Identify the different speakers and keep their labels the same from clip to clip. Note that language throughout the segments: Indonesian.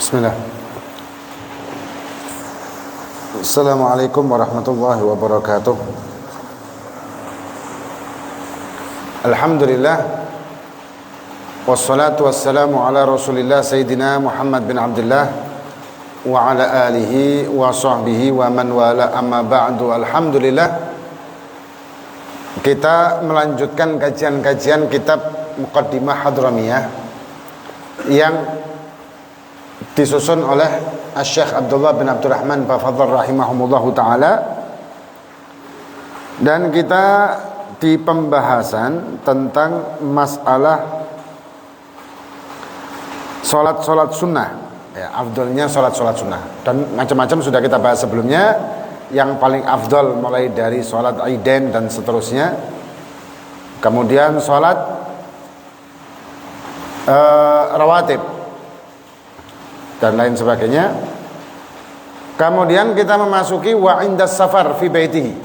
Speaker 1: Bismillah. Assalamualaikum warahmatullahi wabarakatuh. Alhamdulillah. Wassalatu wassalamu ala Rasulillah Sayyidina Muhammad bin Abdullah wa ala alihi wa sahbihi wa man wala, amma ba'du. Alhamdulillah, kita melanjutkan kajian-kajian kitab Muqaddimah Hadramiyah yang disusun oleh Syekh Abdullah bin Abdurrahman Bafadhal rahimahumullahu ta'ala. Dan kita di pembahasan tentang masalah sholat sunnah, ya, afdolnya sholat sunnah. Dan macam-macam sudah kita bahas sebelumnya. Yang paling afdol mulai dari sholat Idain dan seterusnya. Kemudian sholat rawatib dan lain sebagainya. Kemudian kita memasuki wa indas safar fi baitihi,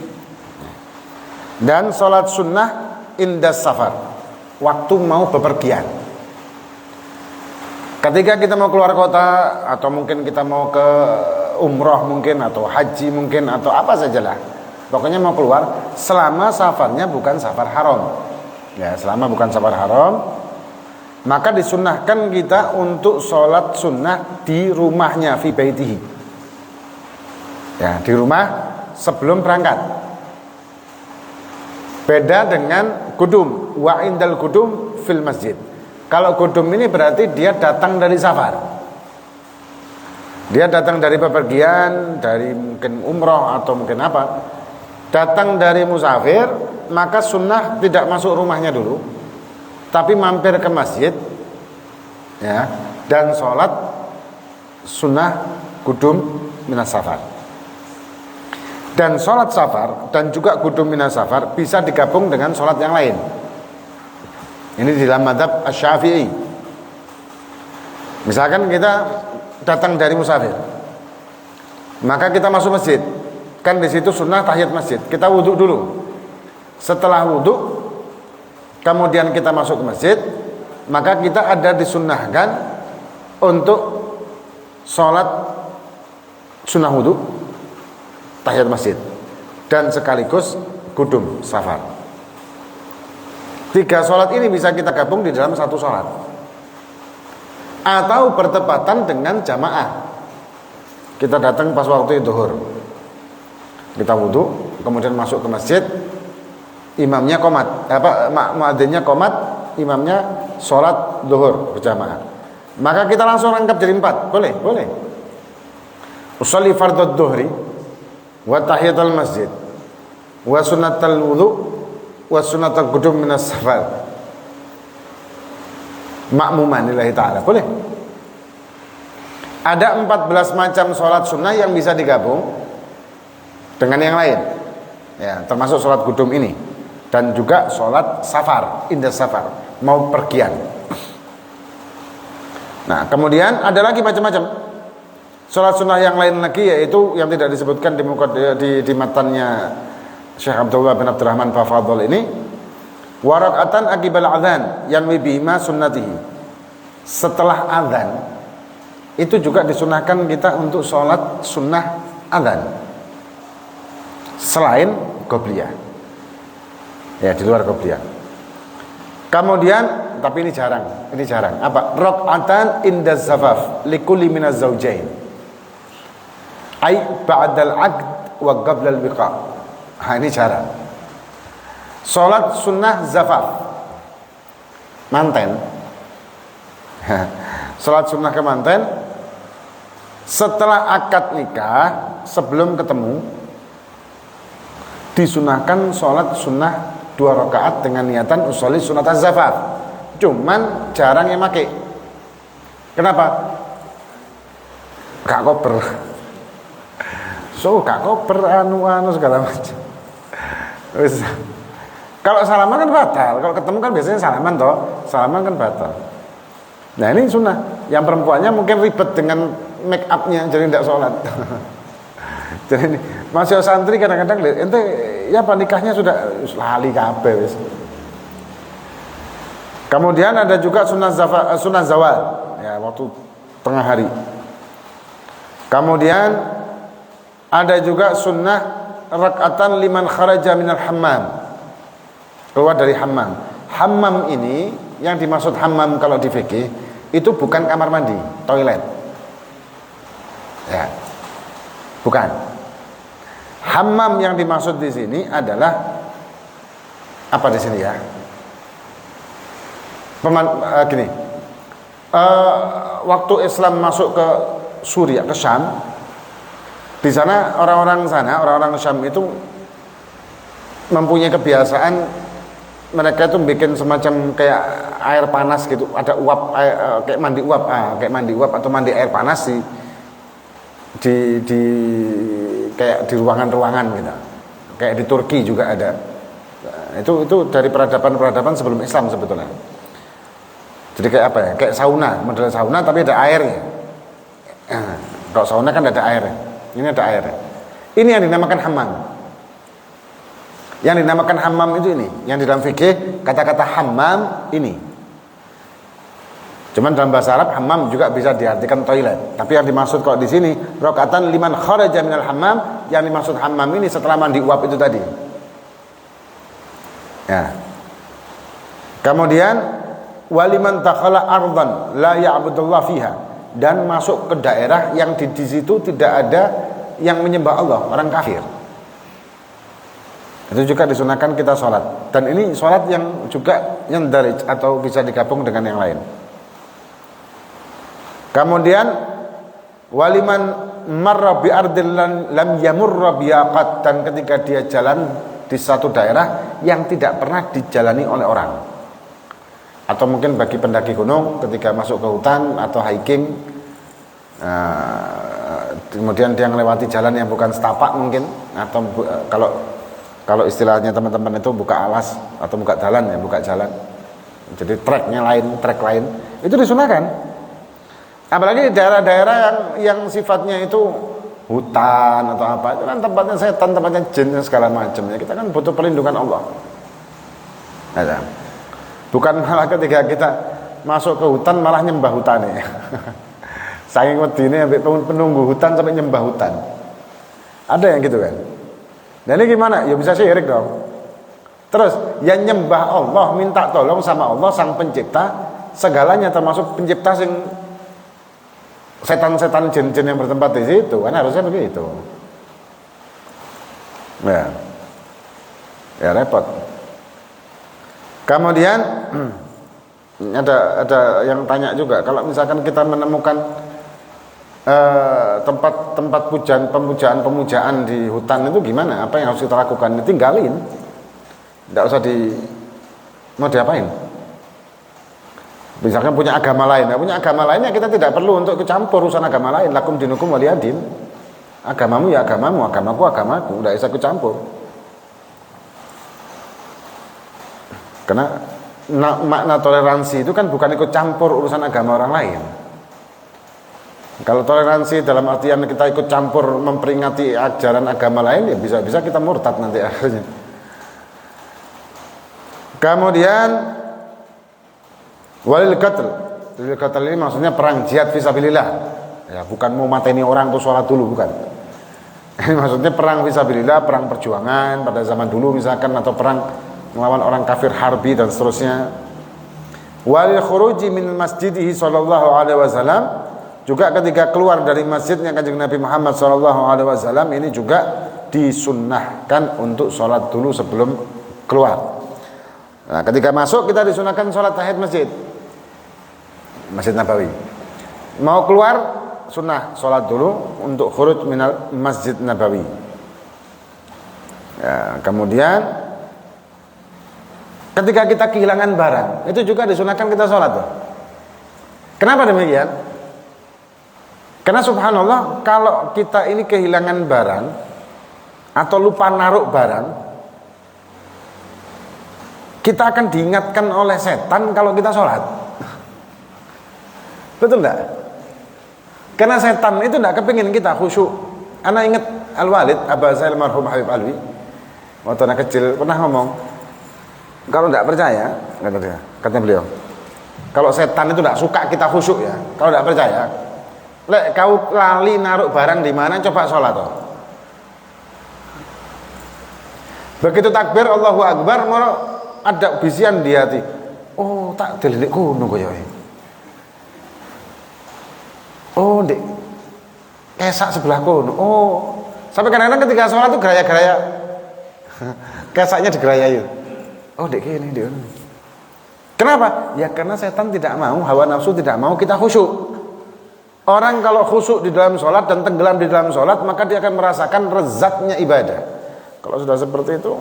Speaker 1: dan sholat sunnah indas safar, waktu mau bepergian. Ketika kita mau keluar kota, atau mungkin kita mau ke umroh mungkin, atau haji mungkin, atau apa sajalah, pokoknya mau keluar, selama safarnya bukan safar haram, ya, selama bukan safar haram, maka disunnahkan kita untuk sholat sunnah di rumahnya, fi baitihi, ya, di rumah sebelum berangkat. Beda dengan kudum, wa indal kudum fil masjid. Kalau kudum ini berarti dia datang dari safar, dia datang dari bepergian, dari mungkin umroh atau mungkin apa, datang dari musafir, maka sunnah tidak masuk rumahnya dulu, tapi mampir ke masjid, ya, dan sholat sunnah kudum minas safar. Dan sholat safar dan juga kudum minas safar bisa digabung dengan sholat yang lain. Ini di dalam mazhab Asy-Syafi'i. Misalkan kita datang dari musafir, maka kita masuk masjid, kan di situ sunnah tahiyat masjid. Kita wudhu dulu. Setelah wudhu, kemudian kita masuk ke masjid, maka kita ada disunnahkan untuk sholat sunnah wudhu, tahiyat masjid, dan sekaligus kudum safar. 3 sholat ini bisa kita gabung di dalam satu sholat, atau bertepatan dengan jamaah. Kita datang pas waktu zuhur, kita wudhu, kemudian masuk ke masjid, imamnya qomat, muadzinnya qomat, imamnya sholat zuhur berjamaah, maka kita langsung rangkap jadi 4. Boleh. Usolli fardhu dhuhri wa tahiyatul masjid wa sunnatul wudhu wa sunnatul qudum minas safar ma'muman lillahi ta'ala. Boleh. Ada 14 macam sholat sunnah yang bisa digabung dengan yang lain, ya, termasuk sholat qudum ini, dan juga sholat safar, indah safar, mau pergian. Nah, kemudian ada lagi macam-macam sholat sunnah yang lain lagi, yaitu yang tidak disebutkan di matannya Syekh Abdullah bin Abdurrahman Bafadhal ini, warakatan akibal adzan yanwi bihima sunnatihi. Setelah adzan itu juga disunahkan kita untuk sholat sunnah adzan selain qobliyah, ya, di luar qobliyah. Kemudian, tapi ini jarang. Apa? Rak'atan inda zafaf likulli minaz zawjain, ai ba'dal 'aqd wa qabla al-wiqa'. Ini jarang. Sholat sunnah zafaf, manten, sholat sunnah ke manten setelah akad nikah, sebelum ketemu, disunahkan sholat sunnah 2 rakaat dengan niatan usolli sunat az-zafaf. Cuman jarang yang pakai. Kenapa? Gak koper. Gak koper, anu segala macam. Kalau salaman kan batal, kalau ketemu kan biasanya salaman kan batal. Nah, ini sunnah. Yang perempuannya mungkin ribet dengan make upnya, jadi tidak sholat. Jadi masih santri kadang-kadang ente ya nikahnya sudah lali kabeh wis. Kemudian ada juga sunnah zawal, ya, waktu tengah hari. Kemudian ada juga sunnah rakatan liman kharaja minal hammam, keluar dari hammam. Hammam ini yang dimaksud hammam kalau di fikih itu bukan kamar mandi, toilet. Ya. Bukan. Hammam yang dimaksud di sini adalah apa di sini ya? Gini. Waktu Islam masuk ke Suriah, ke Syam, di sana orang-orang Syam itu mempunyai kebiasaan mereka itu bikin semacam kayak air panas gitu, ada uap kayak mandi uap atau mandi air panas di kayak di ruangan-ruangan gitu. Kayak di Turki juga ada. Nah, itu dari peradaban sebelum Islam sebetulnya. Jadi kayak apa ya? Kayak sauna, model sauna tapi ada airnya. Kalau sauna kan ada airnya. Ini ada airnya. Ini yang dinamakan hammam. Yang dinamakan hammam itu ini. Yang di dalam fikih kata-kata hammam ini. Cuman dalam bahasa Arab hammam juga bisa diartikan toilet. Tapi yang dimaksud kalau di sini rakaatan liman kharaja minal hammam, yang dimaksud hammam ini setelah mandi uap itu tadi. Ya. Kemudian waliman takhala ardan la ya'budullah fiha, dan masuk ke daerah yang di situ tidak ada yang menyembah Allah, orang kafir. Itu juga disunahkan kita sholat. Dan ini sholat yang juga yandarij atau bisa digabung dengan yang lain. Kemudian waliman marra bi ardil lam yamurra biyaqat, dan ketika dia jalan di satu daerah yang tidak pernah dijalani oleh orang. Atau mungkin bagi pendaki gunung ketika masuk ke hutan atau hiking, kemudian dia melewati jalan yang bukan setapak mungkin, atau kalau istilahnya teman-teman itu buka alas atau buka jalan ya, buka jalan. Jadi trek lain, itu disunahkan. Apalagi di daerah-daerah yang sifatnya itu hutan atau apa, itu kan tempatnya setan, tempatnya jin dan segala macam. Ya, kita kan butuh perlindungan Allah. Nah, bukan malah ketika kita masuk ke hutan malah nyembah hutan ya. Saking wedine sampai penunggu hutan sampai nyembah hutan. Ada yang gitu kan. Nah ini gimana? Ya bisa syirik dong. Terus yang nyembah Allah, minta tolong sama Allah sang pencipta segalanya, termasuk pencipta sing setan-setan jin-jin yang bertempat di situ, kan harusnya begitu. Ya repot. Kemudian ada yang tanya juga, kalau misalkan kita menemukan tempat pemujaan di hutan itu gimana? Apa yang harus kita lakukan? Tinggalin. Tidak usah mau diapain? Misalkan punya agama lain, punya agama lainnya kita tidak perlu untuk kecampur urusan agama lain. Lakum dinukum waliyadin. Agamamu ya agamamu, agamaku agamaku, tidak bisa kecampur. Karena makna toleransi itu kan bukan ikut campur urusan agama orang lain. Kalau toleransi dalam artian kita ikut campur memperingati ajaran agama lain, ya bisa-bisa kita murtad nanti akhirnya. Kemudian walil qatl ini maksudnya perang jihad fisabilillah. Ya, bukan mau mateni orang tuh sholat dulu, bukan. Ini maksudnya perang fisabilillah, perang perjuangan pada zaman dulu misalkan, atau perang melawan orang kafir harbi dan seterusnya. Walil khuruji min masjidihi sallallahu alaihi wasallam, juga ketika keluar dari masjidnya Kanjeng Nabi Muhammad sallallahu alaihi wasallam ini juga disunnahkan untuk sholat dulu sebelum keluar. Nah, ketika masuk kita disunahkan sholat tahiyat Masjid Nabawi. Mau keluar sunnah sholat dulu untuk khuruj minal Masjid Nabawi. Ya, kemudian ketika kita kehilangan barang, itu juga disunahkan kita sholat tuh. Kenapa demikian? Karena subhanallah, kalau kita ini kehilangan barang atau lupa naruh barang, kita akan diingatkan oleh setan kalau kita sholat. Betul enggak? Karena setan itu enggak kepingin kita khusyuk. Ana ingat Al-Walid Aba Zail marhum Habib Alwi, waktu anak kecil pernah ngomong, kalau enggak percaya, kata beliau, kalau setan itu enggak suka kita khusyuk ya, kalau enggak percaya, Lek kau lali naruh barang di mana, coba sholat toh. Begitu takbir Allahu Akbar, moro ada bisian di hati. Oh, tak dililik kuno koyo. Oh, dek kesak sebelah kono. Oh, sampai kadang-kadang ketika sholat tuh geraya-geraya. Kesaknya digerayai. Oh, dek ini dia. Kenapa? Ya karena setan tidak mau, hawa nafsu tidak mau kita khusyuk. Orang kalau khusyuk di dalam sholat dan tenggelam di dalam sholat, maka dia akan merasakan lezatnya ibadah. Kalau sudah seperti itu,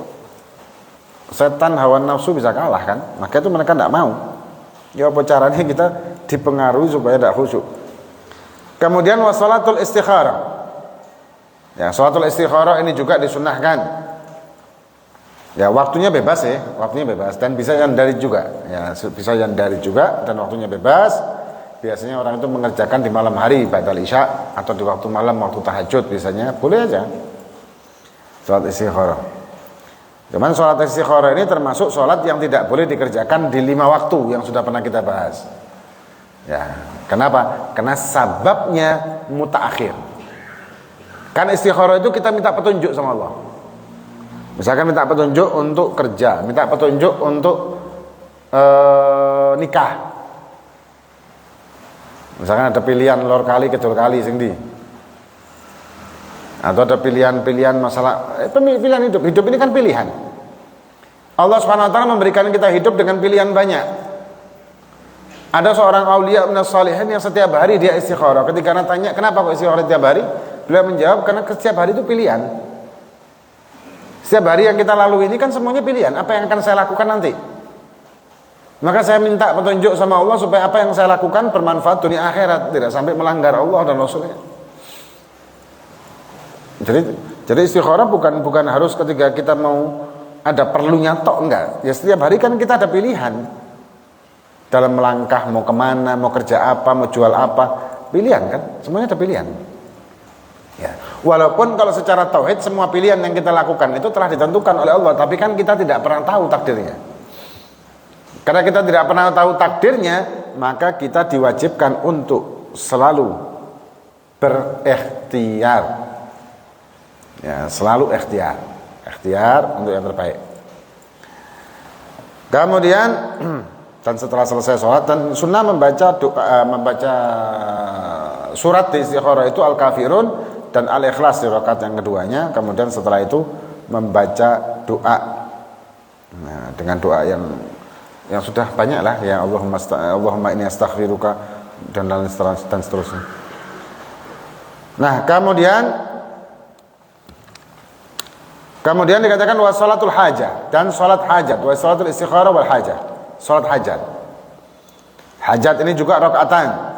Speaker 1: setan hawa nafsu bisa kalah kan? Maka itu mereka tidak mau. Ya apa caranya kita dipengaruhi supaya tidak khusyuk. Kemudian wassalatul istikharah. Ya, sholatul istikharah ini juga disunnahkan. Ya, waktunya bebas ya, waktunya bebas dan bisa dari juga. Ya, bisa dari juga dan waktunya bebas. Biasanya orang itu mengerjakan di malam hari ba'dal isya atau di waktu malam waktu tahajud biasanya, boleh aja. Sholat istikharah. Cuman sholat istikharah ini termasuk sholat yang tidak boleh dikerjakan di 5 waktu yang sudah pernah kita bahas. Ya, kenapa? Karena sababnya mutaakhir. Kan istikharah itu kita minta petunjuk sama Allah. Misalkan minta petunjuk untuk kerja, minta petunjuk untuk nikah. Misalkan ada pilihan lor kali kedul kali sing di. Atau ada pilihan-pilihan masalah pilihan hidup. Hidup ini kan pilihan. Allah Subhanahu wa taala memberikan kita hidup dengan pilihan banyak. Ada seorang aulia minas shalihin yang setiap hari dia istikharah. Ketika tanya kenapa kok istikharah setiap hari? Beliau menjawab karena setiap hari itu pilihan. Setiap hari yang kita lalui ini kan semuanya pilihan. Apa yang akan saya lakukan nanti? Maka saya minta petunjuk sama Allah supaya apa yang saya lakukan bermanfaat dunia akhirat, tidak sampai melanggar Allah dan Rasulnya. Jadi istikharah bukan harus ketika kita mau ada perlunya tok, enggak. Ya setiap hari kan kita ada pilihan dalam melangkah, mau kemana, mau kerja apa, mau jual apa, pilihan kan, semuanya ada pilihan. Ya. Walaupun kalau secara tauhid semua pilihan yang kita lakukan itu telah ditentukan oleh Allah, tapi kan kita tidak pernah tahu takdirnya. Karena kita tidak pernah tahu takdirnya, maka kita diwajibkan untuk selalu berikhtiar. Ya, selalu ikhtiar untuk yang terbaik. Kemudian dan setelah selesai sholat dan sunnah membaca surat di istikharah itu Al-Kafirun dan Al-Ikhlas di rakaat yang keduanya. Kemudian setelah itu membaca doa, nah, dengan doa yang sudah banyak lah, ya Allahumma inni astaghfiruka dan seterusnya. Nah, kemudian dikatakan wassalatul hajah dan salat hajat, wassalatul istikharah wal hajah, salat hajat. Hajat ini juga rakaatan.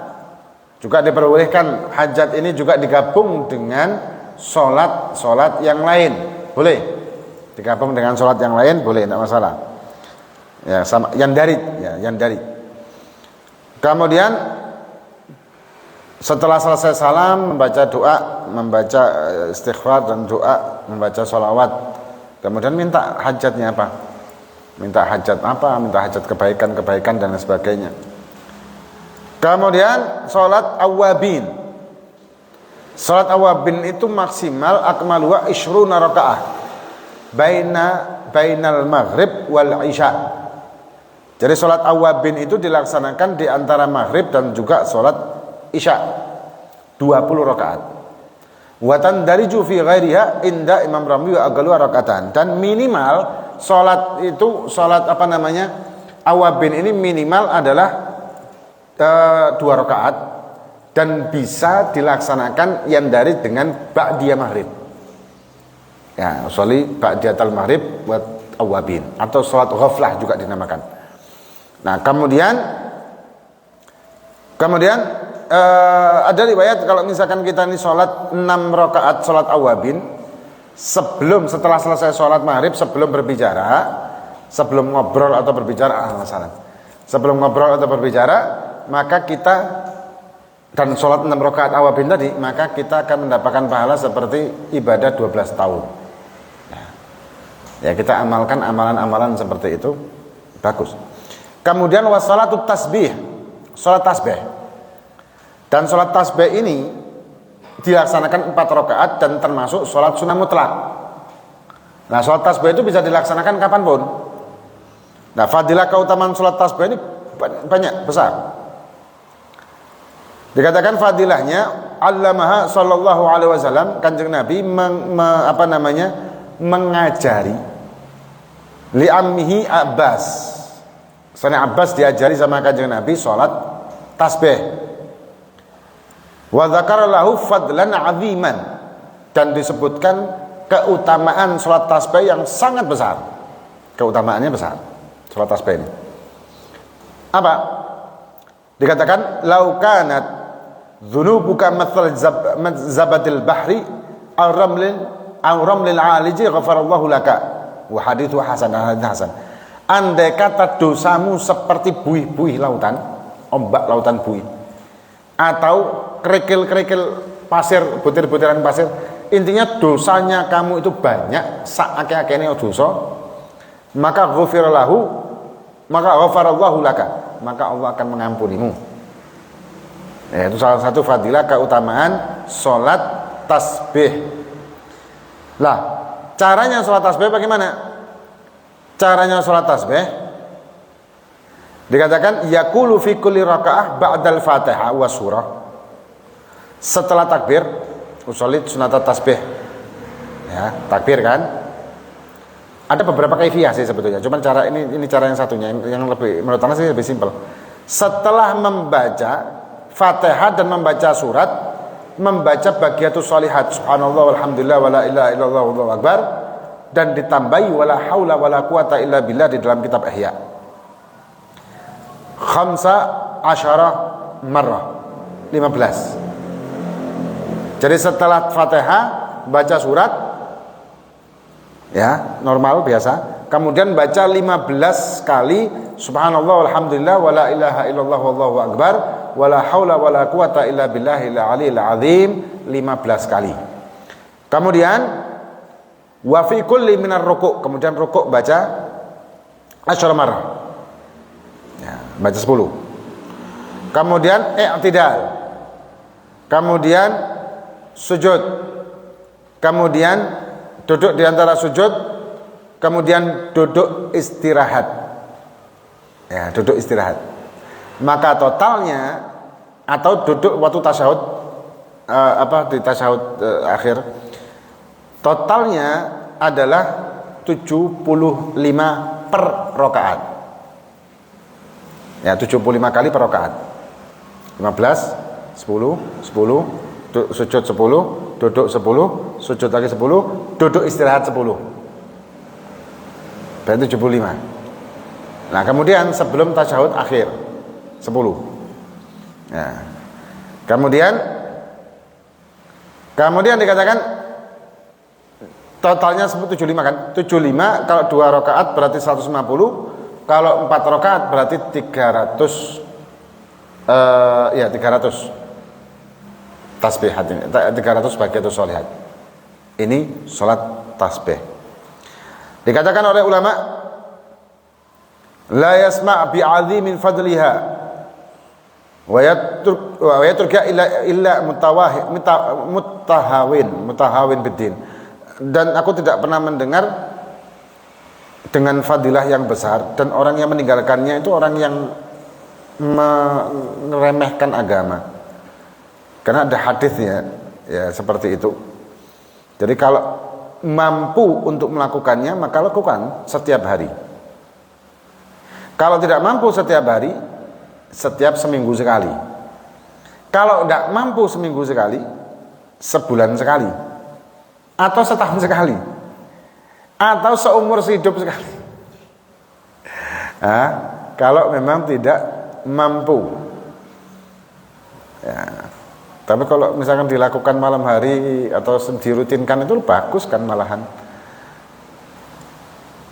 Speaker 1: Juga diperbolehkan hajat ini juga digabung dengan sholat yang lain, boleh digabung dengan sholat yang lain, boleh, tidak masalah. Ya, sama yang dari. Kemudian setelah selesai salam membaca doa, membaca istighfar dan doa, membaca sholawat. Kemudian minta hajatnya apa? Minta hajat apa? Minta hajat kebaikan dan sebagainya. Kemudian sholat awabin. Sholat awabin itu maksimal akmaluha 20 rakaah bainal maghrib wal isya. Jadi sholat awabin itu dilaksanakan di antara maghrib dan juga sholat isya, 20 rakaat. Watan dari jufi ghairiha inda Imam Ramli wa agalu rakaatan. Dan minimal sholat itu awabin ini minimal adalah 2 rakaat dan bisa dilaksanakan yang dari dengan ba'diyah maghrib. Ya, sholli ba'diyatal maghrib buat awabin atau sholat ghaflah juga dinamakan. Nah, kemudian ada riwayat kalau misalkan kita ini sholat 6 rakaat sholat awabin setelah selesai sholat maghrib, sebelum ngobrol atau berbicara, sebelum ngobrol atau berbicara, maka kita dan sholat 6 rakaat awabin tadi, maka kita akan mendapatkan pahala seperti ibadah 12 tahun. Ya, kita amalkan amalan-amalan seperti itu, bagus. Kemudian wassalatut tasbih, sholat tasbih. Dan sholat tasbih ini dilaksanakan 4 rakaat dan termasuk sholat sunnah mutlak. Nah, sholat tasbih itu bisa dilaksanakan kapanpun. Nah, fadilah keutamaan sholat tasbih ini banyak, besar. Dikatakan fadilahnya allamaha sallallahu alaihi wasallam, Kanjeng Nabi mengajari li ammihi Abbas. Soalnya Abbas diajari sama Kanjeng Nabi sholat tasbih. Wa dzakara lahu fadlan 'aziman, dan disebutkan keutamaan sholat tasbih yang sangat besar. Keutamaannya besar sholat tasbih ini. Apa? Dikatakan lau kanat dzunubuka mathal zabadil bahri aw ramlil 'aliji ghafarallahu laka. Wa hadithu hasan. Andai kata dosamu seperti buih-buih lautan, ombak lautan buih, atau kerikil-kerikil pasir, butir-butiran pasir, intinya dosanya kamu itu banyak, sak-ake-akene dosa, maka ghafarallahu laka, maka Allah akan mengampunimu. Ya, itu salah satu fadilah keutamaan sholat tasbih. Lah, caranya sholat tasbih bagaimana? Caranya sholat tasbih dikatakan yaqulu fi kulli rakaah ba'dal Fatihah wa surah. Setelah takbir, usolid sunat tasbih. Ya, takbir kan? Ada beberapa kaifiyah sih sebetulnya. Cuman cara ini cara yang satunya yang lebih menurut saya sih lebih simpel. Setelah membaca Fatihah dan membaca surat, membaca bagiatus sholihat, subhanallah walhamdulillah wala ilaha illallah wallahu akbar, dan ditambahi wala haula wala quwata illa billah di dalam kitab Ihya. 15 marrah, 15. Jadi setelah Fatihah baca surat, ya normal biasa, kemudian baca 15 kali subhanallah walhamdulillah wala ilaha illallah wallahu akbar wala haula wala quwata illa billahil aliyil azim 15 kali. Kemudian wa fi kulli minar ruku', kemudian ruku' baca 10 marrah. Ya, baca 10. Kemudian i'tidal. Kemudian sujud. Kemudian duduk di antara sujud. Kemudian duduk istirahat. Ya, duduk istirahat. Maka totalnya atau duduk waktu tasyahud di tasyahud akhir, totalnya adalah 75 per rakaat. Ya, 75 kali per rakaat. 15, 10, 10, sujud 10, duduk 10, sujud lagi 10, duduk istirahat 10. Berarti 75. Nah, kemudian sebelum tasyahud akhir 10. Nah, kemudian dikatakan totalnya 75 kan? 75 kalau 2 rakaat berarti 150, kalau 4 rakaat berarti 300. 300 tasbihat ini, 300 bagiatus sholihat. Ini sholat tasbih. Dikatakan oleh ulama, la yasma' bi'azimin fadliha wa yatruk illa mutahawin biddin. Dan aku tidak pernah mendengar dengan fadilah yang besar dan orang yang meninggalkannya itu orang yang meremehkan agama. Karena ada hadisnya ya seperti itu. Jadi kalau mampu untuk melakukannya maka lakukan setiap hari. Kalau tidak mampu setiap hari, setiap seminggu sekali. Kalau tidak mampu seminggu sekali, sebulan sekali, atau setahun sekali, atau seumur hidup sekali. Nah, kalau memang tidak mampu, ya. Tapi kalau misalkan dilakukan malam hari atau dirutinkan itu bagus kan malahan.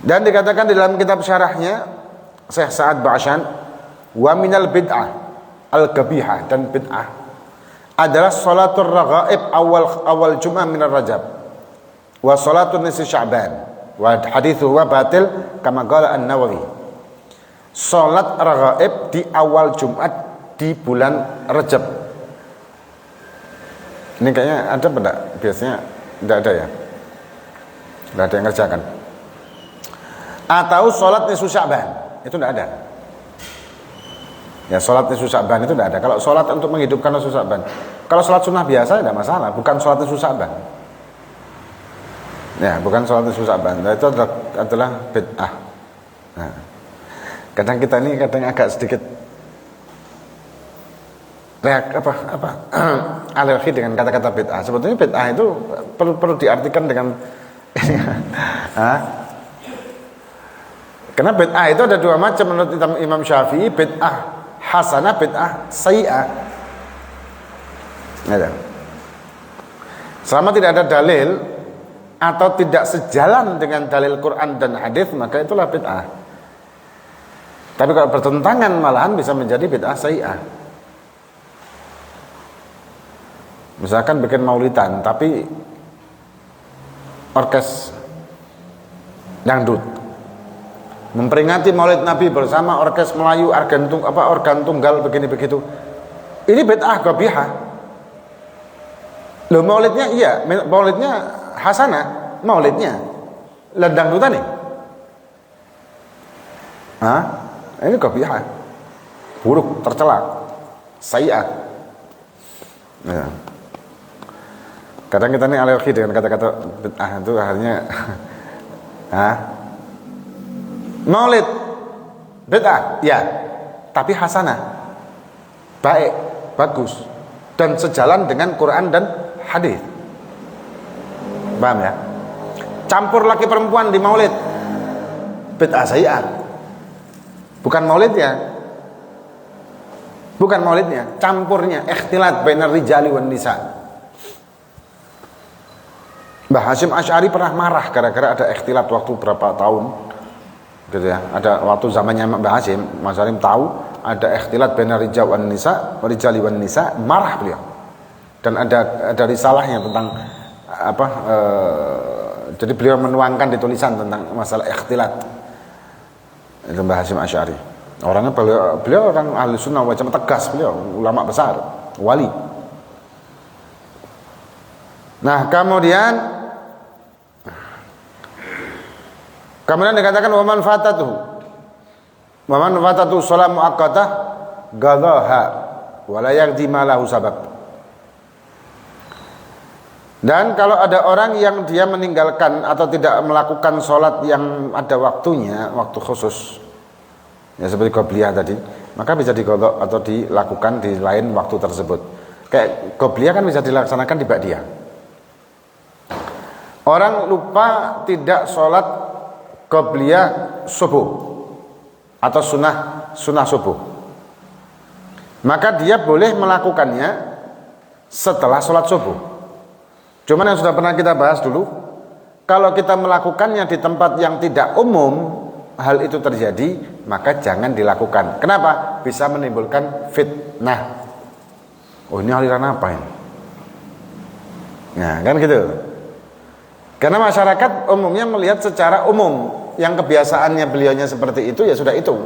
Speaker 1: Dan dikatakan di dalam kitab syarahnya Syekh Sa'ad Ba'syan, wa minal bid'ah al-qabihah, dan bid'ah adalah sholatul raghaib awal Jum'ah minar Rajab wa sholatul nisfi Sya'ban wa hadithu wa batil kama qala An-Nawawi. Sholat raghaib di awal Jumat di bulan Rajab Ini kayaknya ada enggak? Biasanya enggak ada ya. Enggak ada yang ngerjakan. Atau sholat nisfu Sya'ban, itu enggak ada. Ya, sholat nisfu Sya'ban itu enggak ada. Kalau sholat untuk menghidupkan nisfu Sya'ban, kalau sholat sunnah biasa enggak masalah, bukan sholat nisfu Sya'ban. Ya, bukan sholat nisfu Sya'ban. Itu adalah bid'ah. Nah, kadang kita ini agak sedikit alergi dengan kata-kata bid'ah. Sebetulnya bid'ah itu perlu diartikan dengan karena bid'ah itu ada dua macam menurut Imam Syafi'i, bid'ah hasanah, bid'ah sayyi'ah. Selama tidak ada dalil atau tidak sejalan dengan dalil Quran dan hadis, maka itulah bid'ah. Tapi kalau bertentangan malahan bisa menjadi bid'ah sayyi'ah. Misalkan bikin maulidan tapi orkes dangdut, memperingati maulid Nabi bersama orkes Melayu, organ tunggal begini begitu. Ini bid'ah qabihah. Loh, maulidnya iya, maulidnya hasanah, maulidnya lah dangdutan nih. Ini qabihah. Buruk, tercela, sayyi'ah. Ya. Kadang kita ini alergi dengan kata-kata bid'ah itu akhirnya maulid bid'ah, ya, tapi hasanah, baik, bagus, dan sejalan dengan Quran dan hadis. Paham ya? Campur laki perempuan di maulid, bid'ah sayyi'ah. Bukan maulidnya, campurnya, ikhtilat bainar rijali wan nisa. Mbah Hasyim Asy'ari pernah marah gara-gara ada ikhtilat waktu berapa tahun gitu ya. Ada waktu zamannya Mbah Hasyim, Mas Hasyim tahu ada ikhtilat bainar rijal wan nisa, rijali wan nisa, marah beliau. Dan ada risalahnya tentang jadi beliau menuangkan di tulisan tentang masalah ikhtilat. Itu Mbah Hasyim Asy'ari. Orangnya beliau orang ahli sunnah wal jamaah, tegas, beliau ulama besar, wali. Nah, kemudian dikatakan wa man fatatuhu shalah muaqqatah qadhaha wa la yaqdi ma lahu sabab. Dan kalau ada orang yang dia meninggalkan atau tidak melakukan sholat yang ada waktunya, waktu khusus, ya seperti qobliyah tadi, maka bisa diqadha atau dilakukan di lain waktu tersebut. Kayak qobliyah kan bisa dilaksanakan di ba'diyah. Orang lupa tidak sholat qobliyah subuh atau sunnah subuh, maka dia boleh melakukannya setelah sholat subuh. Cuman yang sudah pernah kita bahas dulu, kalau kita melakukannya di tempat yang tidak umum, hal itu terjadi, maka jangan dilakukan. Kenapa? Bisa menimbulkan fitnah. Oh, ini aliran apa ini? Nah, kan gitu. Karena masyarakat umumnya melihat secara umum, yang kebiasaannya beliaunya seperti itu, ya sudah itu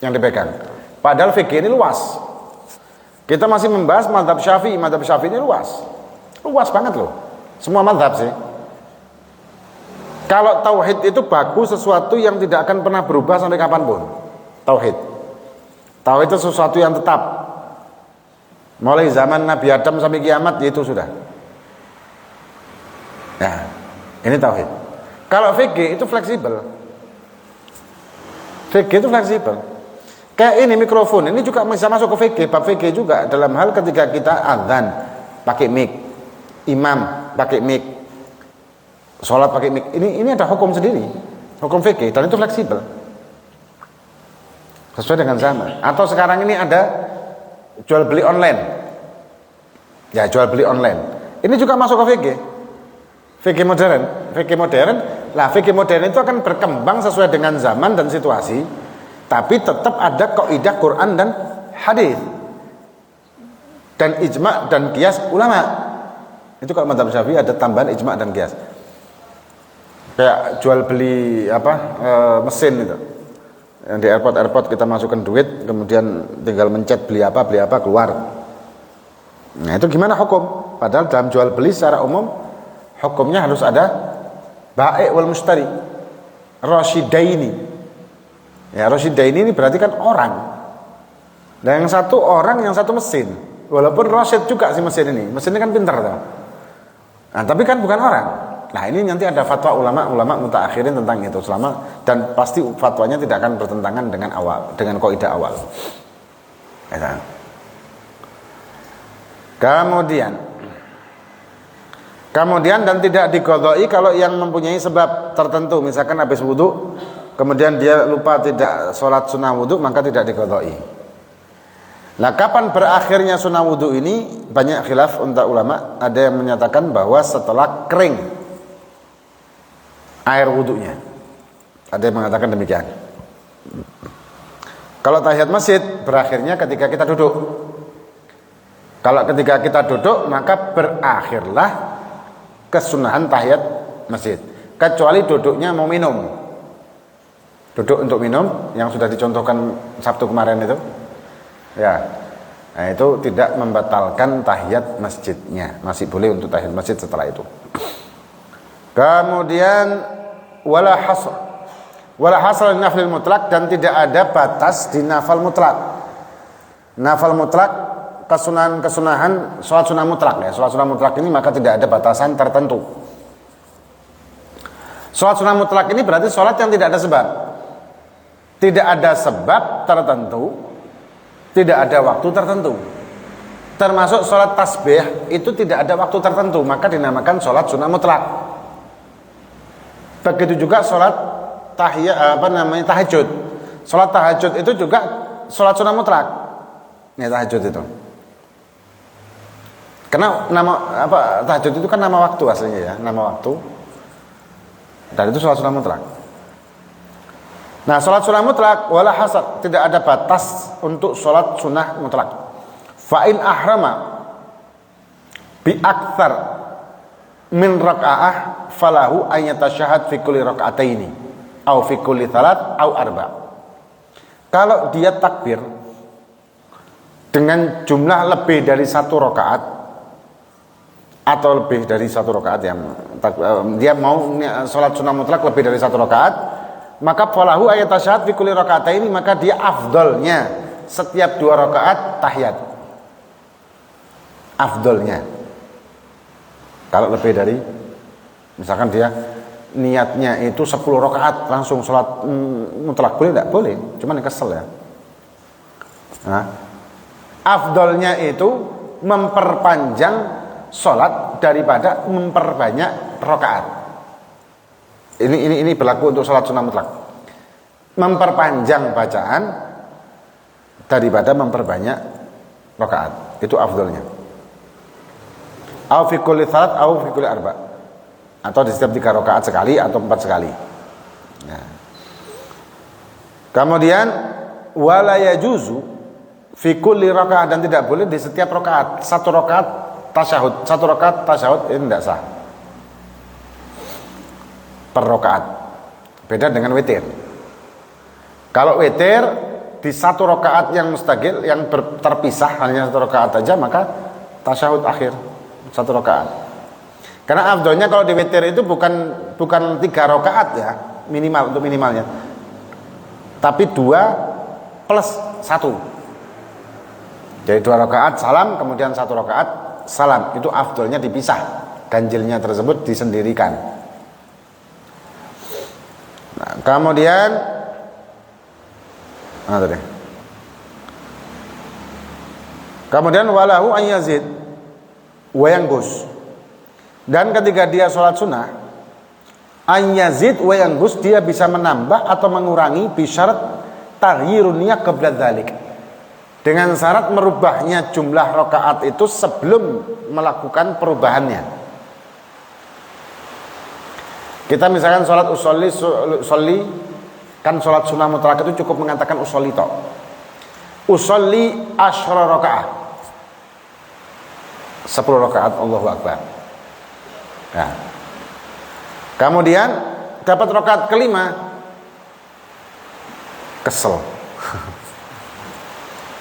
Speaker 1: yang dipegang. Padahal fikih ini luas. Kita masih membahas mazhab Syafi'i. Mazhab Syafi'i ini luas banget loh. Semua mazhab sih. Kalau tauhid itu bagus, sesuatu yang tidak akan pernah berubah sampai kapanpun. Tauhid itu sesuatu yang tetap. Mulai zaman Nabi Adam sampai kiamat, itu sudah. Nah, ini tauhid. Kalau fikih itu fleksibel. Kayak ini mikrofon, ini juga bisa masuk ke fikih. Bab fikih juga dalam hal ketika kita azan pakai mic, imam pakai mic, sholat pakai mic. Ini ada hukum sendiri, hukum fikih, dan itu fleksibel sesuai dengan zaman. Atau sekarang ini ada jual beli online, ya jual beli online. Ini juga masuk ke fikih. Fikih modern. Lah, fikih modern itu akan berkembang sesuai dengan zaman dan situasi, tapi tetap ada kaidah Quran dan hadis dan ijma' dan qiyas ulama. Itu kalau mazhab Syafi'i ada tambahan ijma' dan qiyas. Kayak jual beli mesin itu. Yang di airport kita masukkan duit, kemudian tinggal mencet beli apa keluar. Nah, itu gimana hukum? Padahal dalam jual beli secara umum hukumnya harus ada bai' wal mustari, rasyidaini. Ya, rasyidaini ini berarti kan orang. Dan yang satu orang, yang satu mesin. Walaupun rasyid juga si mesin ini. Mesin ini kan pintar tuh. Nah, tapi kan bukan orang. Nah, ini nanti ada fatwa ulama mutaakhirin tentang itu selama, dan pasti fatwanya tidak akan bertentangan dengan kaidah awal. Ya. Kemudian dan tidak diqadai kalau yang mempunyai sebab tertentu, misalkan habis wudu kemudian dia lupa tidak sholat sunnah wudu, maka tidak diqadai. Nah, kapan berakhirnya sunnah wudu ini banyak khilaf untuk ulama. Ada yang menyatakan bahwa setelah kering air wudunya, ada yang mengatakan demikian. Kalau tahiyat masjid berakhirnya ketika kita duduk. Kalau ketika kita duduk maka berakhirlah kesunahan tahiyat masjid, kecuali duduknya mau minum, duduk untuk minum yang sudah dicontohkan Sabtu kemarin itu, ya, nah itu tidak membatalkan tahiyat masjidnya, masih boleh untuk tahiyat masjid setelah itu. Kemudian wala hasal nafil mutlak, dan tidak ada batas di nafal mutlak. Nafal mutlak kesunahan sholat sunnah mutlak, ya. Sholat sunnah mutlak ini maka tidak ada batasan tertentu. Sholat sunnah mutlak ini berarti sholat yang tidak ada sebab. Tidak ada sebab tertentu, tidak ada waktu tertentu. Termasuk sholat tasbih itu tidak ada waktu tertentu, maka dinamakan sholat sunnah mutlak. Begitu juga sholat tahajud. Sholat tahajud itu juga sholat sunnah mutlak. Ya, tahajud itu. Karena tahajud itu kan nama waktu aslinya, ya, nama waktu. Dan itu sholat sunnah mutlak. Nah, sholat sunnah mutlak wala hasad, tidak ada batas untuk sholat sunnah mutlak. Fa in ahrama bi aktsar min raka'ah falahu an yatasyahhad fi kulli raka'ataini au fi kulli thalath au arba'. Kalau dia takbir dengan jumlah lebih dari satu rakaat atau lebih dari satu rakaat, yang dia mau sholat sunnah mutlak lebih dari satu rakaat, maka falahu ayat tasyahud fi kulli raka'ataini, maka dia afdolnya setiap dua rakaat tahiyat. Afdolnya kalau lebih dari, misalkan dia niatnya itu 10 rakaat langsung sholat mutlak, boleh tidak? Boleh, cuman kesel ya. Nah, afdolnya itu memperpanjang sholat daripada memperbanyak rakaat. Ini berlaku untuk sholat sunnah mutlak. Memperpanjang bacaan daripada memperbanyak rakaat, itu afdolnya. Au fi kulli thalath au fi kulli arba', atau di setiap 3 rakaat sekali atau 4 sekali. Nah. Kemudian wala yajuzu fi kulli rakaat, dan tidak boleh di setiap rakaat. Satu rakaat tasyahud ini tidak sah per rakaat. Beda dengan witir. Kalau witir di satu rakaat yang mustaqil, yang terpisah hanya satu rakaat saja, maka tasyahud akhir satu rakaat. Karena afdolnya kalau di witir itu bukan 3 rakaat ya, minimal untuk minimalnya, tapi 2 plus 1. Jadi 2 rakaat salam, kemudian 1 rakaat salam. Itu afdolnya dipisah, ganjilnya tersebut disendirikan. Nah, kemudian walahu an yazid wa yangus, dan ketika dia sholat sunnah an yazid wa yangus, dia bisa menambah atau mengurangi bisyarat taghyirun niyah qabla dzalik, dengan syarat merubahnya jumlah rakaat itu sebelum melakukan perubahannya. Kita misalkan sholat usolli, kan sholat sunnah mutlak itu cukup mengatakan usolli tok. Usolli asyra rakaat, 10 rakaat Allahu Akbar. Nah, kemudian dapat rakaat kelima, kesel.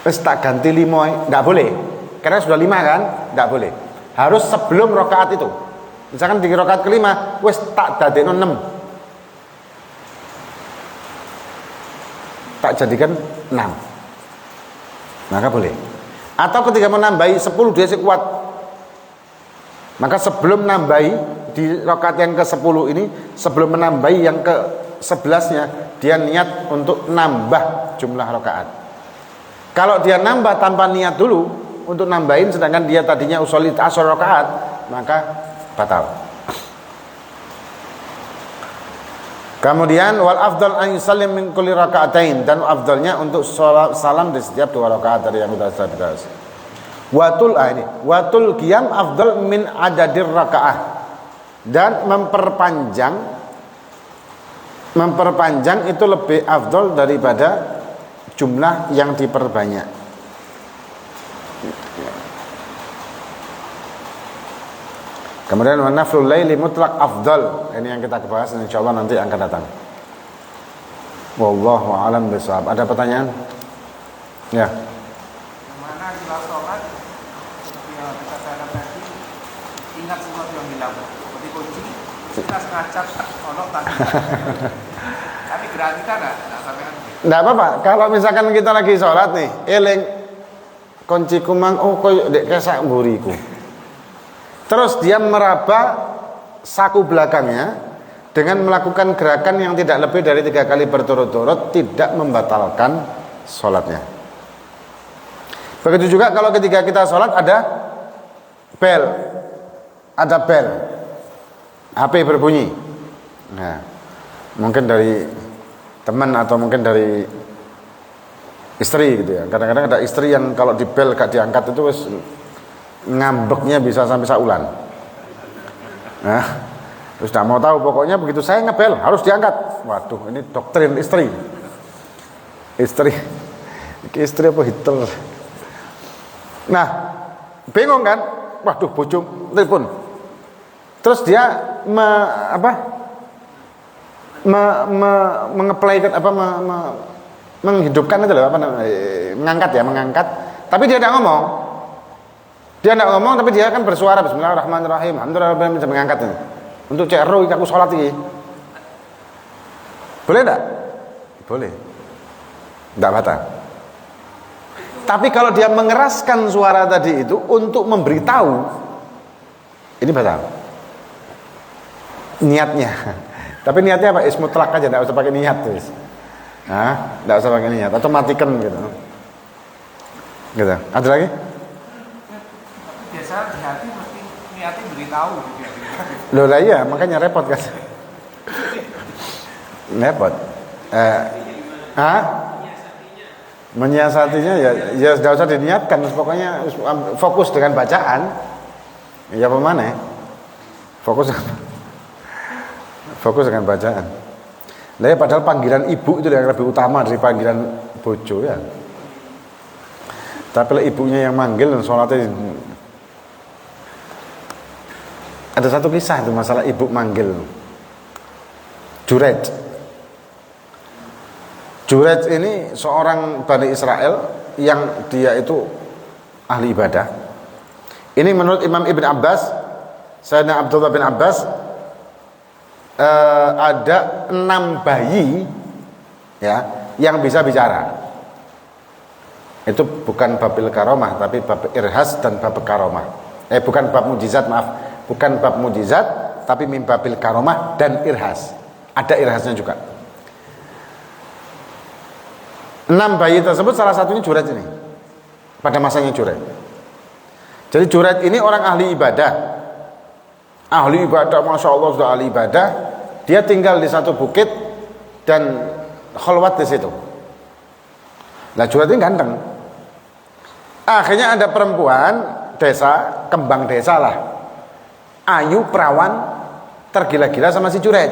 Speaker 1: Wis tak ganti 5, enggak boleh. Karena sudah 5 kan? Enggak boleh. Harus sebelum rakaat itu. Misalkan di rakaat kelima, wis tak dadekno 6. Tak jadikan 6. Maka boleh. Atau ketika menambahi 10 dia kuat. Maka sebelum nambahi di rakaat yang ke-10 ini, sebelum menambahi yang ke-11-nya, dia niat untuk nambah jumlah rakaat. Kalau dia nambah tanpa niat dulu untuk nambahin, sedangkan dia tadinya usholi 10 rakaat, maka batal. Kemudian wal afdal an yusallim min kulli raka'atain, dan afdalnya untuk salam di setiap 2 rakaat dari yang sudah saya bahas. Watul qiyam afdal min adadir rakaah, dan memperpanjang itu lebih afdal daripada jumlah yang diperbanyak. Kemudian wanaflul laili mutlak afdal. Ini yang kita bahas insyaallah nanti akan datang. Wallahu a'lam bishawab. Ada pertanyaan? Ya.
Speaker 2: Mana kita sholat ya kita cara tadi ingat sesuatu yang hilang. Seperti kunci kita sengaja tolong tadi. Tapi berarti kan enggak sampai kan.
Speaker 1: Enggak apa-apa. Kalau misalkan kita lagi sholat nih, eling kunciku mang koyo ndek kesak mburiku. Terus dia meraba saku belakangnya dengan melakukan gerakan yang tidak lebih dari 3 kali berturut-turut, tidak membatalkan sholatnya. Begitu juga kalau ketika kita sholat ada bel, HP berbunyi. Nah, mungkin dari teman atau mungkin dari istri gitu ya. Kadang-kadang ada istri yang kalau di bel gak diangkat itu wis ngambeknya bisa sampai saulan. Nah, terus tidak mau tahu, pokoknya begitu saya ngebel harus diangkat. Waduh, ini doktrin istri apa Hitler. Nah, bingung kan? Waduh, bojo telepon. Terus dia menghidupkan itu loh, mengangkat. Tapi dia tidak ngomong. Tapi dia kan bersuara bismillahirrahmanirrahim. Alhamdulillah bisa mengangkat ini. Untuk cek roh aku sholat ini. Boleh enggak? Boleh. Enggak batal. Tapi kalau dia mengeraskan suara tadi itu untuk memberitahu, ini batal. Niatnya. Tapi niatnya apa? Mutlak aja, enggak usah pakai niat terus. Enggak usah pakai niat atau matikan gitu. Gitu. Ada lagi?
Speaker 2: Biasa di hati mesti niatnya beritahu gitu.
Speaker 1: Loh lah iya, makanya repot kan. Repot. Menyiasatinya ya sudah usah diniatkan, pokoknya fokus dengan bacaan. Ya pemana? Fokus dengan bacaan. Lah ya, padahal panggilan ibu itu yang lebih utama dari panggilan bojo ya. Tapi lah ibunya yang manggil dan sholatnya. Ada satu kisah itu masalah ibu manggil. Jurej ini seorang Bani Israel yang dia itu ahli ibadah. Ini menurut Imam Ibn Abbas, Sayyidina Abdullah bin Abbas, ada 6 bayi ya yang bisa bicara. Itu bukan babil karomah, tapi bab irhas dan bab karomah. Bukan bab mujizat, maaf. Bukan bab mujizat, tapi min babil karomah dan irhas. Ada irhasnya juga. 6 bayi tersebut salah satunya Jurej ini. Pada masanya Jurej. Jadi Jurej ini orang ahli ibadah. Ahli ibadah, Masya Allah sudah ahli ibadah. Dia tinggal di satu bukit dan khalwat di situ. Nah Jurej ini ganteng. Akhirnya ada perempuan desa, kembang desa lah, ayu, perawan, tergila-gila sama si Jurej.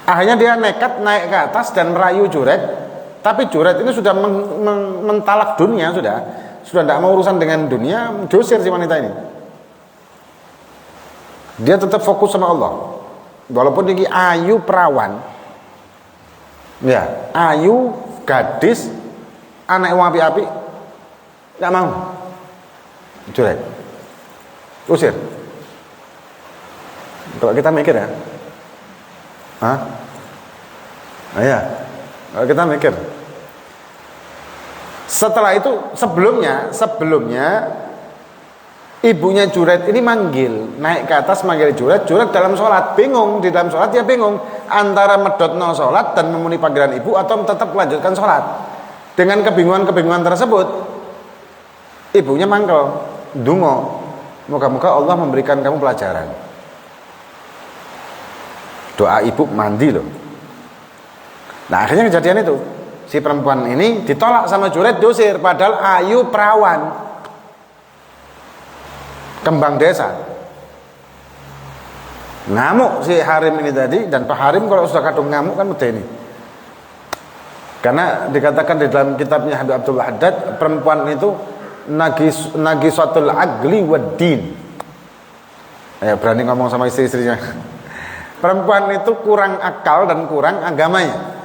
Speaker 1: Akhirnya dia nekat naik ke atas dan merayu Jurej. Tapi Jurej ini sudah mentalak dunia, sudah tidak mau urusan dengan dunia, diusir si wanita ini. Dia tetap fokus sama Allah. Walaupun ini ayu perawan, ya ayu gadis, anak wong api-api, nggak mau. Jurej. Usir. Kalau kita mikir ya. Hah? Iya. Kalau kita mikir. Setelah itu sebelumnya ibunya Juraid ini manggil, naik ke atas manggil Juraid dalam sholat, bingung, di dalam sholat dia bingung antara medotno sholat dan memenuhi panggilan ibu atau tetap melanjutkan sholat. Dengan kebingungan tersebut, ibunya mangkel, dungo, moga-moga Allah memberikan kamu pelajaran. Doa ibu mandi loh. Nah akhirnya kejadian itu, si perempuan ini ditolak sama Juraid, diusir, padahal ayu perawan, kembang desa. Ngamuk si Harim ini tadi, dan Pak Harim kalau sudah kadung ngamuk kan udah ini. Karena dikatakan di dalam kitabnya Habib Abdul Haddad, perempuan itu nagisatul agli waddin. Berani ngomong sama istri-istrinya. Perempuan itu kurang akal dan kurang agamanya.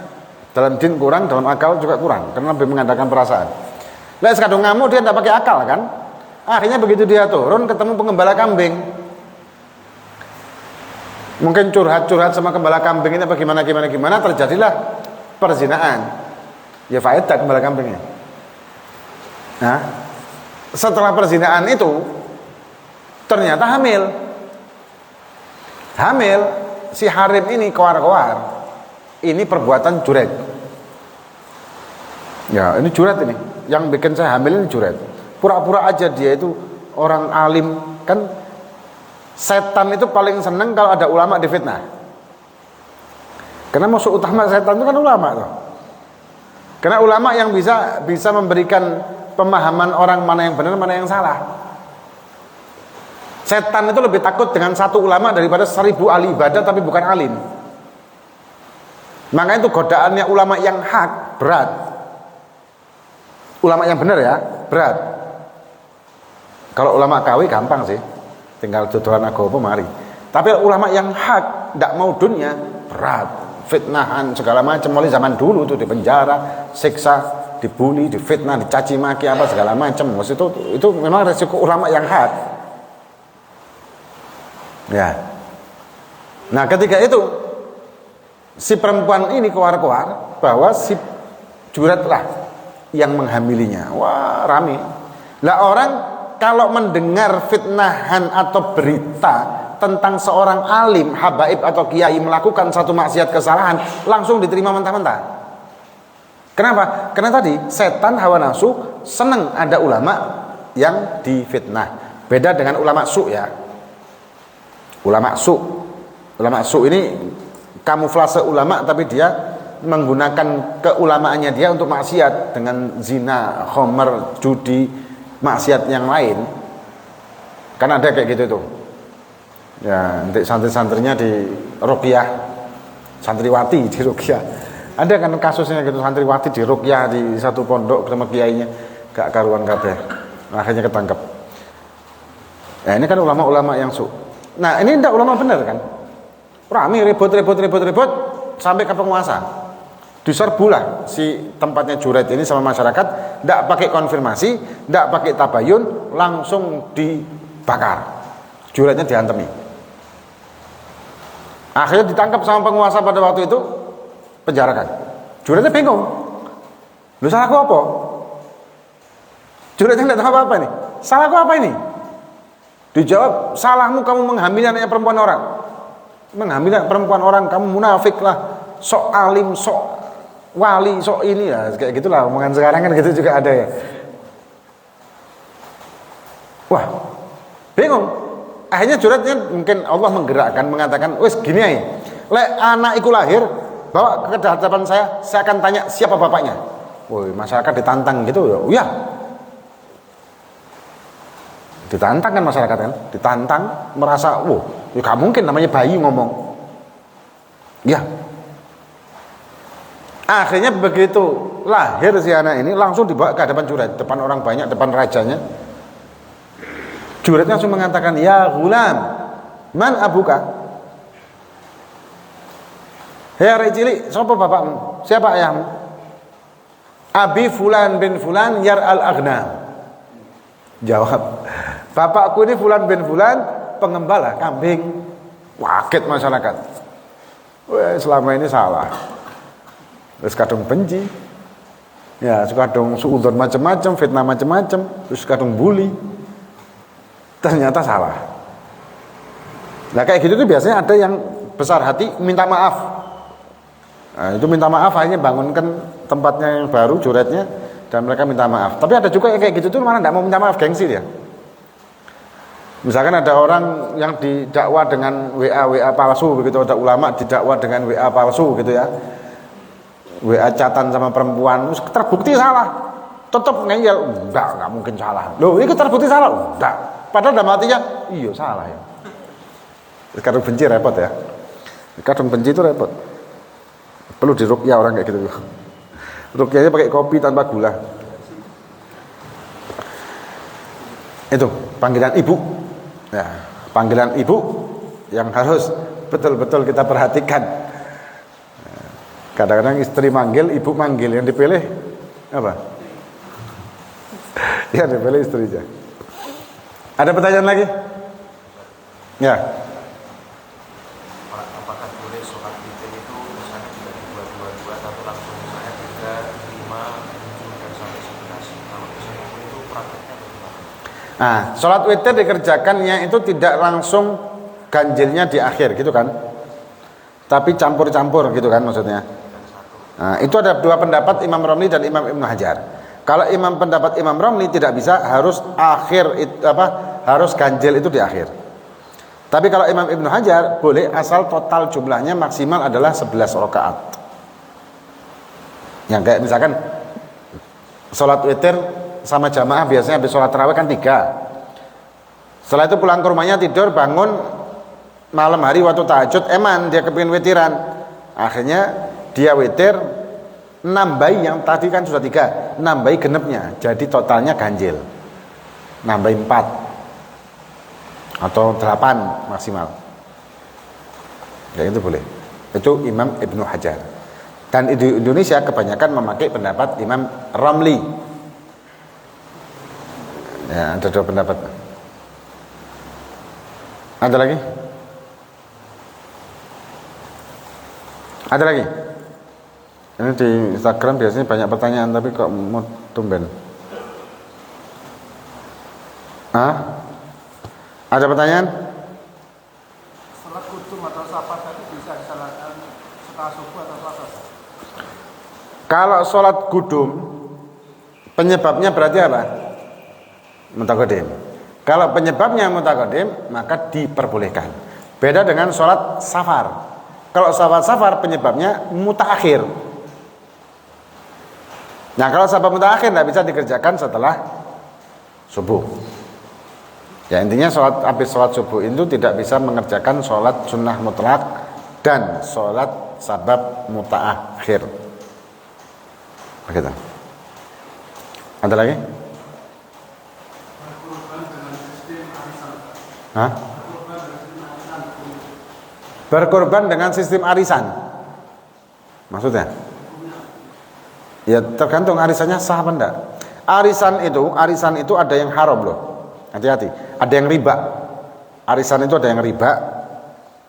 Speaker 1: Dalam din kurang, dalam akal juga kurang, karena lebih mengandalkan perasaan. Lah sekadung ngamuk dia tidak pakai akal kan? Akhirnya begitu dia turun ketemu pengembala kambing. Mungkin curhat-curhat sama gembala kambing ini apa gimana terjadilah perzinaan. Ya faedah gembala kambingnya. Nah, setelah perzinaan itu ternyata hamil. Si Harim ini koar-koar. Ini perbuatan Juraid. Ya, ini Juraid ini. Yang bikin saya hamil ini Juraid. Pura-pura aja dia itu orang alim. Kan setan itu paling seneng kalau ada ulama difitnah. Karena musuh utama setan itu kan ulama tuh. Karena ulama yang bisa memberikan pemahaman orang mana yang benar, mana yang salah. Setan itu lebih takut dengan satu ulama daripada 1000 ahli ibadah tapi bukan alim. Makanya itu godaannya ulama yang hak berat. Ulama yang benar ya, berat. Kalau ulama KW gampang sih, tinggal tuduhan agama mari. Tapi ulama yang hak, tidak mau dunia, berat. Fitnahan segala macam, mulai zaman dulu tuh di penjara, siksa, dibully, difitnah, dicaci maki apa segala macam. Itu memang resiko ulama yang hak. Ya. Nah ketika itu si perempuan ini keluar bahwa si Juraid lah yang menghamilinya. Wah rame. Lah orang kalau mendengar fitnahan atau berita tentang seorang alim, habaib atau kiai melakukan satu maksiat kesalahan, langsung diterima mentah-mentah. Kenapa? Karena tadi setan hawa nafsu senang ada ulama yang difitnah. Beda dengan ulama su ya. Ulama su ini kamuflase ulama tapi dia menggunakan keulamaannya dia untuk maksiat dengan zina, khomer, judi, maksiat yang lain. Kan ada kayak gitu tuh. Ya, nanti santri-santrinya di ruqyah, santriwati di ruqyah. Ada kan kasusnya gitu, santriwati di ruqyah di satu pondok sama kiainya gak karuan kabeh. Akhirnya ketangkep. Nah, ini kan ulama-ulama yang su. Nah, ini ndak ulama benar kan? Rame ribut sampai ke penguasa. Diserbulah si tempatnya Juraid ini sama masyarakat, ndak pakai konfirmasi, ndak pakai tabayun, langsung dibakar. Juraidnya diantemi. Akhirnya ditangkap sama penguasa pada waktu itu, penjarakan. Juraidnya bingung. Lu salahku apa? Juraidnya enggak tahu apa-apa nih. Salahku apa ini? Dijawab, salahmu kamu menghamili anaknya perempuan orang. Menghamili anak perempuan orang, kamu munafik lah. Sok alim, sok wali, sok ini ya. Kayak gitulah omongan sekarang kan gitu juga ada ya. Wah, bingung. Akhirnya Juraidnya mungkin Allah menggerakkan mengatakan, wes gini aja, lek anak iku lahir bawa ke hadapan saya akan tanya siapa bapaknya. Woi masyarakat ditantang gitu ya, iya. Ditantang kan masyarakat kan, ditantang merasa, wah, ya gak mungkin namanya bayi ngomong. Ya. Akhirnya begitu lahir si anak ini langsung dibawa ke hadapan Juraid, depan orang banyak, depan rajanya. Juraid langsung mengatakan, ya gulam, man abuka? Hei arek cilik, siapa bapakmu? Siapa ayahmu? Abi fulan bin fulan yar al aghnam. Jawab, bapakku ini Fulan bin Fulan, pengembala kambing. Kaget masyarakat. Wah, selama ini salah. Terus kadung benci. Ya, kadung suudzon macam-macam, fitnah macam-macam, terus kadung bully. Ternyata salah. Nah, kayak gitu tuh biasanya ada yang besar hati minta maaf. Nah, itu minta maaf akhirnya bangunkan tempatnya yang baru, juretnya, dan mereka minta maaf. Tapi ada juga yang kayak gitu tuh malah tidak mau minta maaf, gengsi dia. Misalkan ada orang yang didakwa dengan WA palsu begitu, ada ulama didakwa dengan WA palsu gitu ya, WA chatan sama perempuan, terbukti salah, tetap ngeyel, enggak mungkin salah. Loh, ini terbukti salah, enggak. Padahal dalam hatinya, iya salah ya. Kadang benci repot ya. Kadang benci itu repot. Perlu diruqyah orang kayak gitu. Ruqyahnya pakai kopi tanpa gula. Itu panggilan ibu. Ya, panggilan ibu yang harus betul-betul kita perhatikan. Kadang-kadang istri manggil, ibu manggil, yang dipilih apa? Ya, dipilih istrinya. Ada pertanyaan lagi? Ya.
Speaker 2: Apakah boleh sholat witir itu misalnya tidak dibuat dua-dua atau langsung misalnya 3, 5, 7 dan sampai 11? Kalau misalnya itu prakteknya bagaimana?
Speaker 1: Nah, sholat witir dikerjakannya itu tidak langsung ganjilnya di akhir gitu kan, tapi campur-campur gitu kan maksudnya. Nah, itu ada dua pendapat Imam Romli dan Imam Ibnu Hajar. Kalau pendapat Imam Romli tidak bisa, harus harus ganjil itu di akhir. Tapi kalau Imam Ibnu Hajar boleh asal total jumlahnya maksimal adalah 11 rakaat. Yang kayak misalkan sholat witir sama jamaah biasanya habis sholat tarawih kan 3. Setelah itu pulang ke rumahnya, tidur, bangun malam hari waktu tahajud, dia kepingin witiran. Akhirnya dia witir, nambahi yang tadi kan sudah 3, nambahi genepnya, jadi totalnya ganjil, nambahi 4 atau 8 maksimal. Ya itu boleh. Itu Imam Ibnu Hajar. Dan di Indonesia kebanyakan memakai pendapat Imam Romli. Ya, ada dua pendapat. Ada lagi? Ada lagi? Ini di Instagram biasanya banyak pertanyaan, tapi kok mau tumben? Ada pertanyaan?
Speaker 2: Sholat kudum atau safar tadi bisa disalahkan setelah subuh atau asar?
Speaker 1: Kalau sholat kudum, penyebabnya berarti apa? Mutaqaddim. Kalau penyebabnya mutaqaddim, maka diperbolehkan. Beda dengan sholat safar. Kalau sholat safar penyebabnya mutaakhir. Nah, kalau sabab mutaakhir tidak bisa dikerjakan setelah subuh. Ya, intinya habis sholat subuh itu tidak bisa mengerjakan sholat sunnah mutlak dan sholat sabab mutaakhir. Begitu. Ada lagi? Berkorban dengan sistem arisan. Maksudnya? Ya tergantung arisannya sah apa enggak. Arisan itu ada yang haram loh. Hati-hati. Ada yang riba. Arisan itu ada yang riba,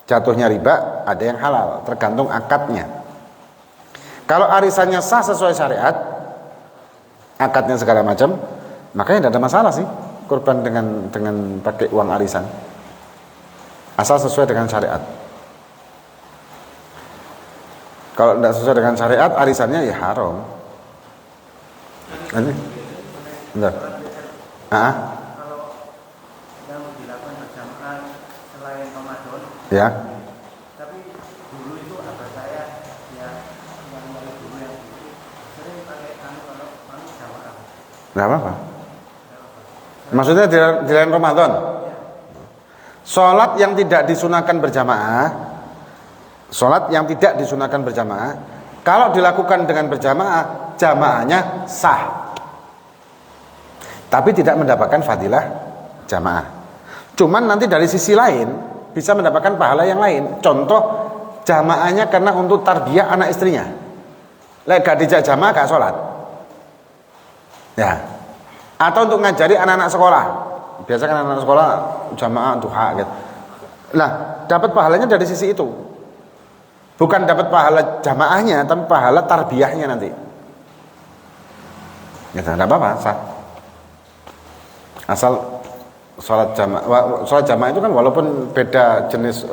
Speaker 1: jatuhnya riba, ada yang halal, tergantung akadnya. Kalau arisannya sah sesuai syariat, akadnya segala macam, makanya tidak ada masalah sih kurban dengan pakai uang arisan, asal sesuai dengan syariat. Kalau tidak sesuai dengan syariat, arisannya ya haram. Ini, bentar.
Speaker 2: Kalau yang dilakukan berjamaah selain Ramadan,
Speaker 1: Ya.
Speaker 2: tapi dulu itu abah saya yang mulai dulu yang sering pakai kalau jamaah.
Speaker 1: Tidak apa-apa. Maksudnya di lain Ramadan. Sholat yang tidak disunahkan berjamaah, kalau dilakukan dengan berjamaah, jamaahnya sah, tapi tidak mendapatkan fadilah jamaah. Cuman nanti dari sisi lain bisa mendapatkan pahala yang lain. Contoh, jamaahnya karena untuk tarbiyah anak istrinya. Lek gak dijak jamaah gak sholat. Ya. Atau untuk ngajari anak-anak sekolah. Biasa kan anak-anak sekolah jamaah duha gitu. Nah, dapat pahalanya dari sisi itu. Bukan dapat pahala jamaahnya, tapi pahala tarbiyahnya nanti. Ya, tidak apa-apa, sah. Asal sholat jamaah itu kan walaupun beda jenis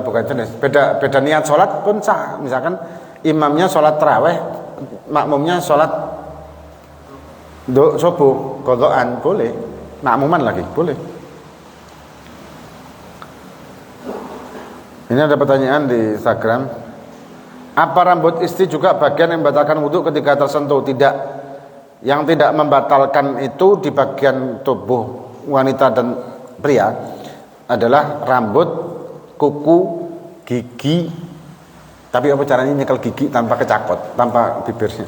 Speaker 1: bukan jenis, beda niat sholat pun sah. Misalkan imamnya sholat taraweh, makmumnya sholat subuh, qadhaan boleh, makmuman lagi boleh. Ini ada pertanyaan di Instagram. Apa rambut istri juga bagian yang membatalkan wudhu ketika tersentuh? Tidak. Yang tidak membatalkan itu di bagian tubuh wanita dan pria adalah rambut, kuku, gigi. Tapi apa caranya nyekel gigi tanpa kecakot, tanpa bibirnya?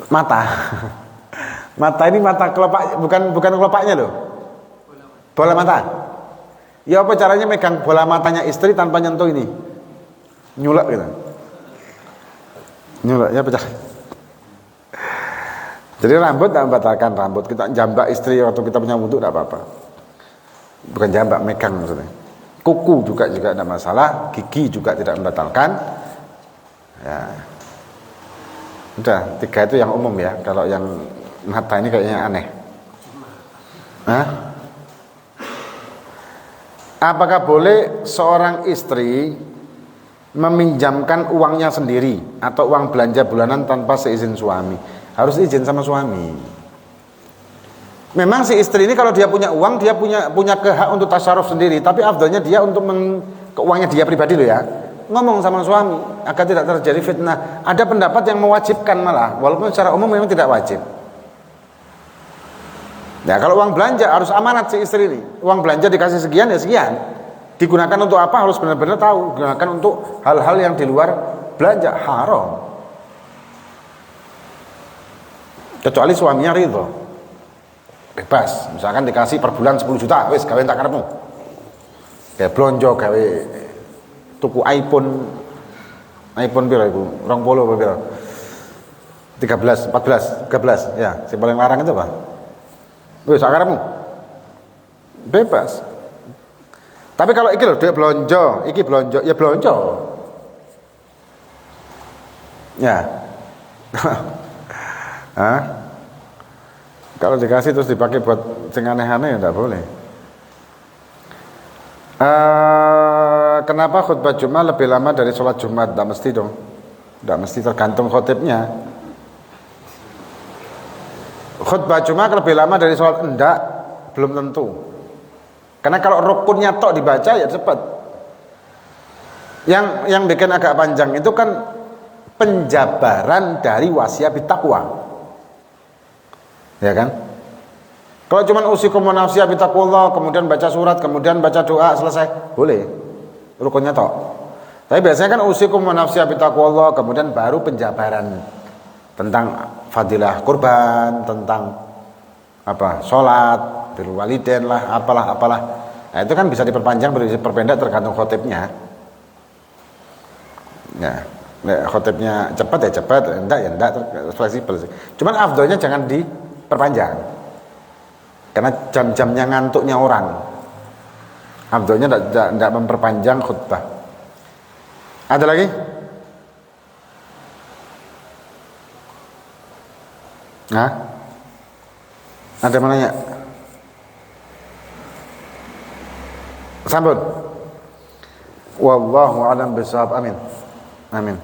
Speaker 1: Mata. Mata ini mata kelopak, bukan kelopaknya loh. Bola mata. Ya apa caranya megang bola matanya istri tanpa nyentuh ini? Nyulak gitu. Nyulak ya pecah. Jadi rambut tidak membatalkan rambut. Kita jambak istri waktu kita punya wudhu tidak apa-apa. Bukan jambak, megang maksudnya. Kuku juga tidak masalah, gigi juga tidak membatalkan. Ya. Udah, 3 itu yang umum ya. Kalau yang mata ini kayaknya aneh. Hah? Apakah boleh seorang istri meminjamkan uangnya sendiri atau uang belanja bulanan tanpa seizin suami? Harus izin sama suami. Memang si istri ini kalau dia punya uang, dia punya hak untuk tasarruf sendiri, tapi afdalnya dia untuk ke uangnya dia pribadi loh ya. Ngomong sama suami agar tidak terjadi fitnah. Ada pendapat yang mewajibkan malah, walaupun secara umum memang tidak wajib. Nah, kalau uang belanja harus amanat si istri ini. Uang belanja dikasih sekian ya sekian. Digunakan untuk apa harus benar-benar tahu. Digunakan untuk hal-hal yang di luar belanja haram. Kecuali suaminya ridho. Bebas. Misalkan dikasih per bulan 10 juta, wis gawe tak karepmu. Kayak blonjo gawe tuku iPhone piro iku? 20 apa piro? 13, 14, 13 ya. Si paling larang itu apa? Wis sakarepmu. Bebas. Tapi kalau iki lho dhek blonjo, iki blonjo, ya blonjo. Ya. Hah? Kalau dikasih terus dipakai buat sing aneh-aneh ya enggak boleh. Kenapa khutbah Jumat lebih lama dari sholat Jumat? Enggak mesti dong. Enggak mesti, tergantung khotibnya. Khutbah Jumat lebih lama dari sholat enggak, belum tentu. Karena kalau rukunnya tok dibaca ya cepat. Yang bikin agak panjang itu kan penjabaran dari wasiat bittaqwa. Ya kan? Kalau cuma usikum wa nafsi bittaqwallah, kemudian baca surat, kemudian baca doa, selesai, boleh. Rukunnya tok. Tapi biasanya kan usikum wa nafsi bittaqwallah, kemudian baru penjabaran tentang fadilah kurban, tentang apa? Salat, birrul walidain lah, apalah. Nah, itu kan bisa diperpanjang, bisa diperpendek tergantung khotibnya. Ya, khotibnya cepat ya cepat, enggak ya enggak, fleksibel sih. Cuman afdolnya jangan diperpanjang. Karena jam-jamnya ngantuknya orang. Afdolnya enggak memperpanjang khutbah. Ada lagi? Nah, ada yang mau nanya? Sambut. Wallahu a'lam bishawab. Amin. Amin.